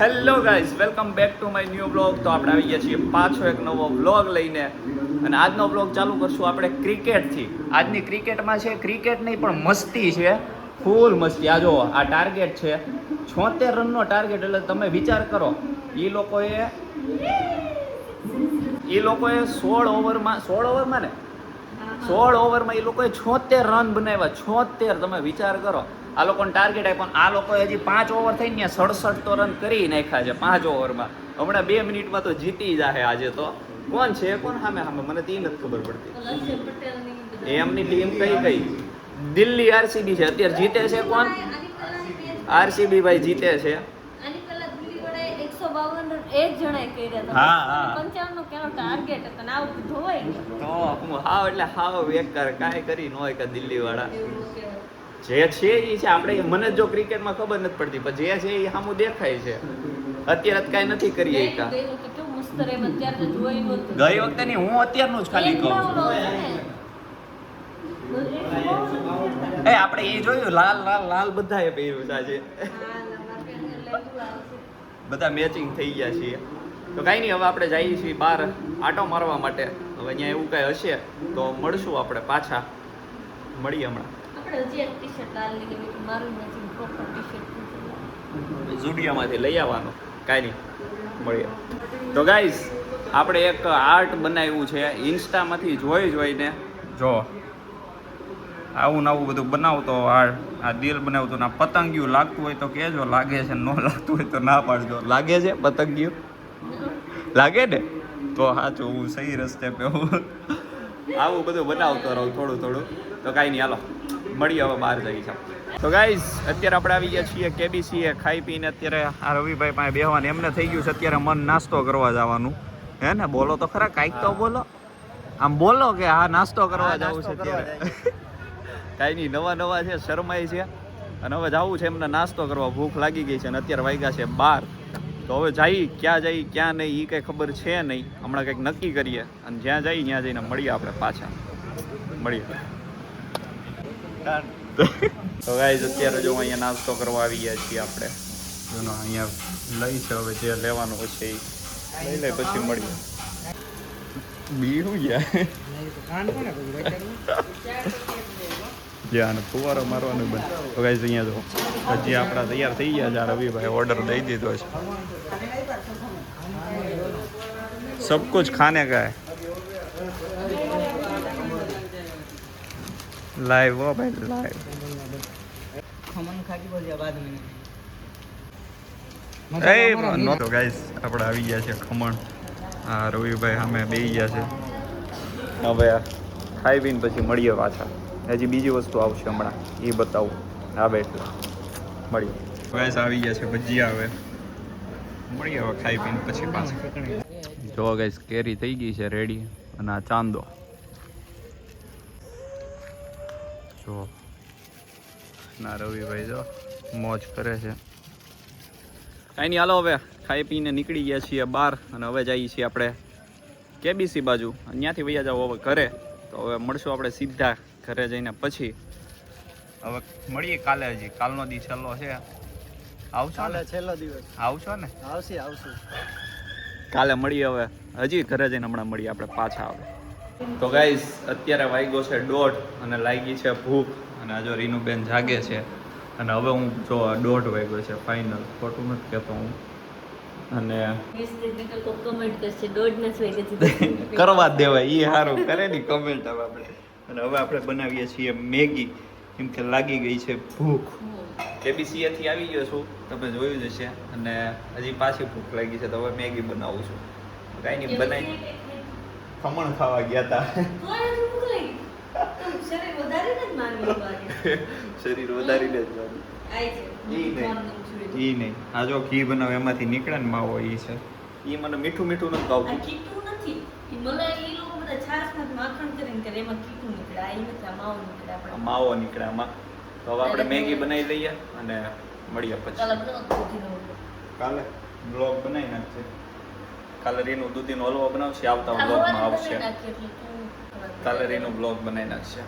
Hello guys, welcome back to my new blog. તો આપણે આવી ગયા છીએ પાછો એક નવો બ્લોગ લઈને. અને આજનો બ્લોગ ચાલુ કરશું આપણે ક્રિકેટથી. આજની ક્રિકેટમાં છે ક્રિકેટ નહીં પણ મસ્તી છે, ફૂલ મસ્તી. આ જો આ ટાર્ગેટ છે 76 રનનો ટાર્ગેટ. એટલે તમે વિચાર કરો, એ લોકોએ 16 ઓવરમાં ને 16 ઓવરમાં એ લોકોએ 76 રન બનાવ્યા. 76 તમે વિચાર કરો. આ લોકોને ટાર્ગેટ આપ્યો. આ લોકોએ હજી 5 ઓવર થઈને 67 તો રન કરી નાખ્યા છે 5 ઓવરમાં. હમણાં 2 મિનિટમાં તો જીતી જાહે આજે. તો કોણ છે કોણ સામે મને તે નથી ખબર પડતી. એમની ટીમ કઈ દિલ્હી આરસીબી છે. અત્યારે જીતે છે કોણ? આરસીબી ભાઈ જીતે છે. હાવ બેકાર કાંઈ કરી ન હોય કે દિલ્હી વાળા જે છે એ છે. આપણે મને જો ક્રિકેટમાં ખબર નથી પડતી, પણ જે છે એ સામું દેખાય છે. અત્યારે કાંઈ નથી કરીએ. ગઈ વખતે ની હું અત્યારનું જ ખાલી કહું છું. આપણે એ જોયું લાલ બધાએ પહેર્યું છે આજે. બધા મેચિંગ થઈ ગયા છીએ. તો કાંઈ નહીં, હવે આપણે જઈએ છીએ બહાર આટો મારવા માટે. હવે અહીંયા એવું કાંઈ હશે તો મળશું આપણે પાછા. મળીએ હમણાં. ઝુડિયામાંથી લઈ આવવાનું. કાંઈ નહીં, મળીએ. તો ગાઈઝ, આપણે એક આર્ટ બનાવ્યું છે ઇન્સ્ટામાંથી જોઈને. જો આવું નવું બધું બનાવતો આ દિલ બનાવતો ના પતંગિયું લાગતું હોય તો કહેજો. લાગે છે, ન લાગતું હોય તો ના પાડજો. લાગે છે પતંગિયું? લાગે ને તો સાચું, હું સહી રસ્તે પે હું આવું બધું બનાવતો રહું થોડું. તો કાંઈ નહીં, હાલો મળીએ. હવે બહાર જઈ છે. તો ગાઈઝ, અત્યારે આપણે આવી ગયા છીએ કેબીસીએ. ખાઈ પીને અત્યારે આ રવિભાઈ પાસે બેહવાનું એમને થઈ ગયું છે. અત્યારે મન નાસ્તો કરવા જવાનું. હે ને? બોલો તો ખરા, કાંઈક તો બોલો. આમ બોલો કે હા નાસ્તો કરવા જવું છે અત્યારે. કાંઈ નહીં, નવા છે, શરમાય છે. અને હવે જવું છે એમને નાસ્તો કરવા. ભૂખ લાગી ગઈ છે અને અત્યારે વાગ્યા છે 12. તો હવે ક્યાં જઈ ક્યાં નહીં એ કંઈ ખબર છે નહીં. હમણાં કંઈક નક્કી કરીએ અને જ્યાં જઈએ ત્યાં જઈને મળીએ આપણે પાછા. મળીએ. તો ગાઈઝ, અત્યારે જો અહીંયા નાસ્તો કરવા આવી ગયા છીએ આપણે. જોનો અહીંયા લઈ છે. હવે જે લેવાનું હશે એ લઈ લે, પછી મળીએ. બીરું જ્યાં ફુવારો મારવાનું બંધ. તો ગાઈઝ, અહીંયા જો હજી આપણા તૈયાર થઈ ગયા છે. રવિભાઈ ઓર્ડર દઈ દીધો છે. સબ કુછ ખાને કા હૈ. लाइव हो भाई, लाइव खमन खा के बोलिया बाद में. તો ગાઈસ, આપણે આવી ગયા છે ખમણ. આ રવિભાઈ સામે બેસી ગયા છે. હવે ખાઈ પીને પછી મળીએ પાછા. હજી બીજી વસ્તુ આવશે હમણાં, એ બતાવું. હા ભાઈ, એટલે મળીએ. ગાઈસ, આવી ગયા છે ભજીયા. હવે મળીએ હવે ખાઈ પીને પછી પાછા. જો ગાઈસ, કેરી થઈ ગઈ છે રેડી. અને આ ચાંદો જો ના રવિભાઈ જો મોજ કરે છે. કાંઈ નહીં, હાલો હવે ખાઈ પીને નીકળી ગયા છીએ બહાર. અને હવે જઈએ છીએ આપણે કેબીસી બાજુ. ત્યાંથી વૈયા જાવ હવે ઘરે. તો હવે મળશું આપણે સીધા ઘરે જઈને પછી. હવે મળીએ કાલે. હજી કાલનો દી છેલ્લો છે. આવશો ને? છેલ્લો દિવસ આવશો ને? આવશું. કાલે મળીએ. હવે હજી ઘરે જઈને હમણાં મળીએ આપણે પાછા. આવે તો ગાઈઝ, અત્યારે વાગ્યો છે 1:30 અને લાગી છે ભૂખ. અને આ જો રીનુબેન જાગે છે. અને હવે હું જો 1:30 વાગ્યો છે ફાઇનલ. ખોટું નથી કહેતો હું. અને કરવા દેવાય, એ સારું કરે ની કમેન્ટ. હવે આપણે આપણે બનાવીએ છીએ મેગી. કેમ કે લાગી ગઈ છે ભૂખ. કેબીસીએથી આવી ગયો છું, તમે જોયું જ હશે. અને હજી પાછી ભૂખ લાગી છે તો હવે મેગી બનાવું છું. કાંઈ નહીં, બનાવી ખમણ ખાવા ગયા હતા. શરીર વધારીને જ ઈ નહીં. આ જો ઘી બનાવે એમાંથી નીકળે ને માવો, ઈ છે. ઈ મને મીઠું નથી ભાવતું. માવો નીકળે આમાં. તો હવે આપણે મેગી બનાવી લઈએ અને મળીએ પછી. કાલે બ્લોગ બનાવી નાખશે. કાલે રીનું દૂધીનો હલવો બનાવશે, આવતા બ્લોગમાં આવશે. કાલે રીનું બ્લોગ બનાવી નાખશે.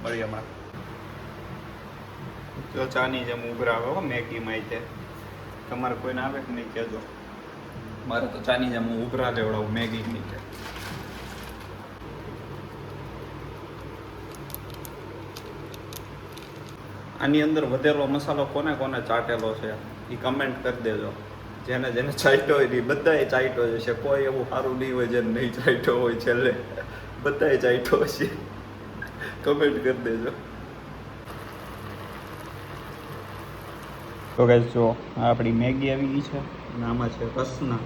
મળીએ હમણાં. જો ચાની જેમ ઉભરાવે હો મેગીમાં. તે તમારે કોઈને આવે કે નહીં કહેજો. મારે તો ચાની જેમ હું ઉભરા લેવડાવું મેગી નહીં કે. આની અંદર વધેલો મસાલો કોને કોને ચાટેલો છે એ કમેન્ટ કરી દેજો. જેને જેને ચાટ્યો હોય એ બધાએ ચાટ્યો છે. કોઈ એવું સારું નહીં હોય જેને નહીં ચાટ્યો હોય. છેલ્લે બધાએ ચાટ્યો છે. કમેન્ટ કરી દેજો. તો ગાઈસ જો આ આપણી મેગી આવી ગઈ છે અને આમાં છે રસના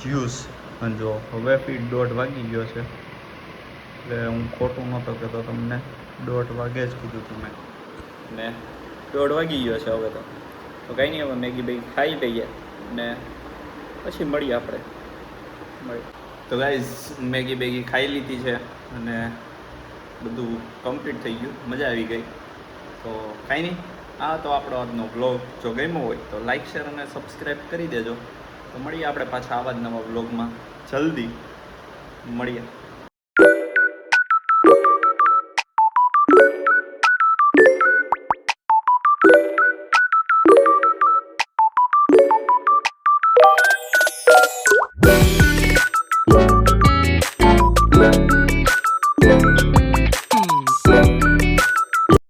જ્યુસ. અને જો હવે ફીટ 1:30 વાગી ગયો છે એટલે હું ખોટું નહોતો કહેતો તમને. 1:30 વાગે જ કીધું તમે ને 1:30 વાગી ગયો છે હવે તો કાંઈ નહીં. હવે મેગી બેગી ખાઈ લઈએ ને પછી મળીએ આપણે. તો ગાઈઝ મેગી બેગી ખાઈ લીધી છે અને બધું કમ્પ્લીટ થઈ ગયું. મજા આવી ગઈ. તો કાંઈ નહીં. આ તો આપણો આજનો વ્લોગ જો ગમ્યો હોય તો લાઈક શેર અને સબસ્ક્રાઈબ કરી દેજો. તો મળીએ આપણે પાછા આવા જ નવા વ્લોગમાં. જલ્દી મળીએ.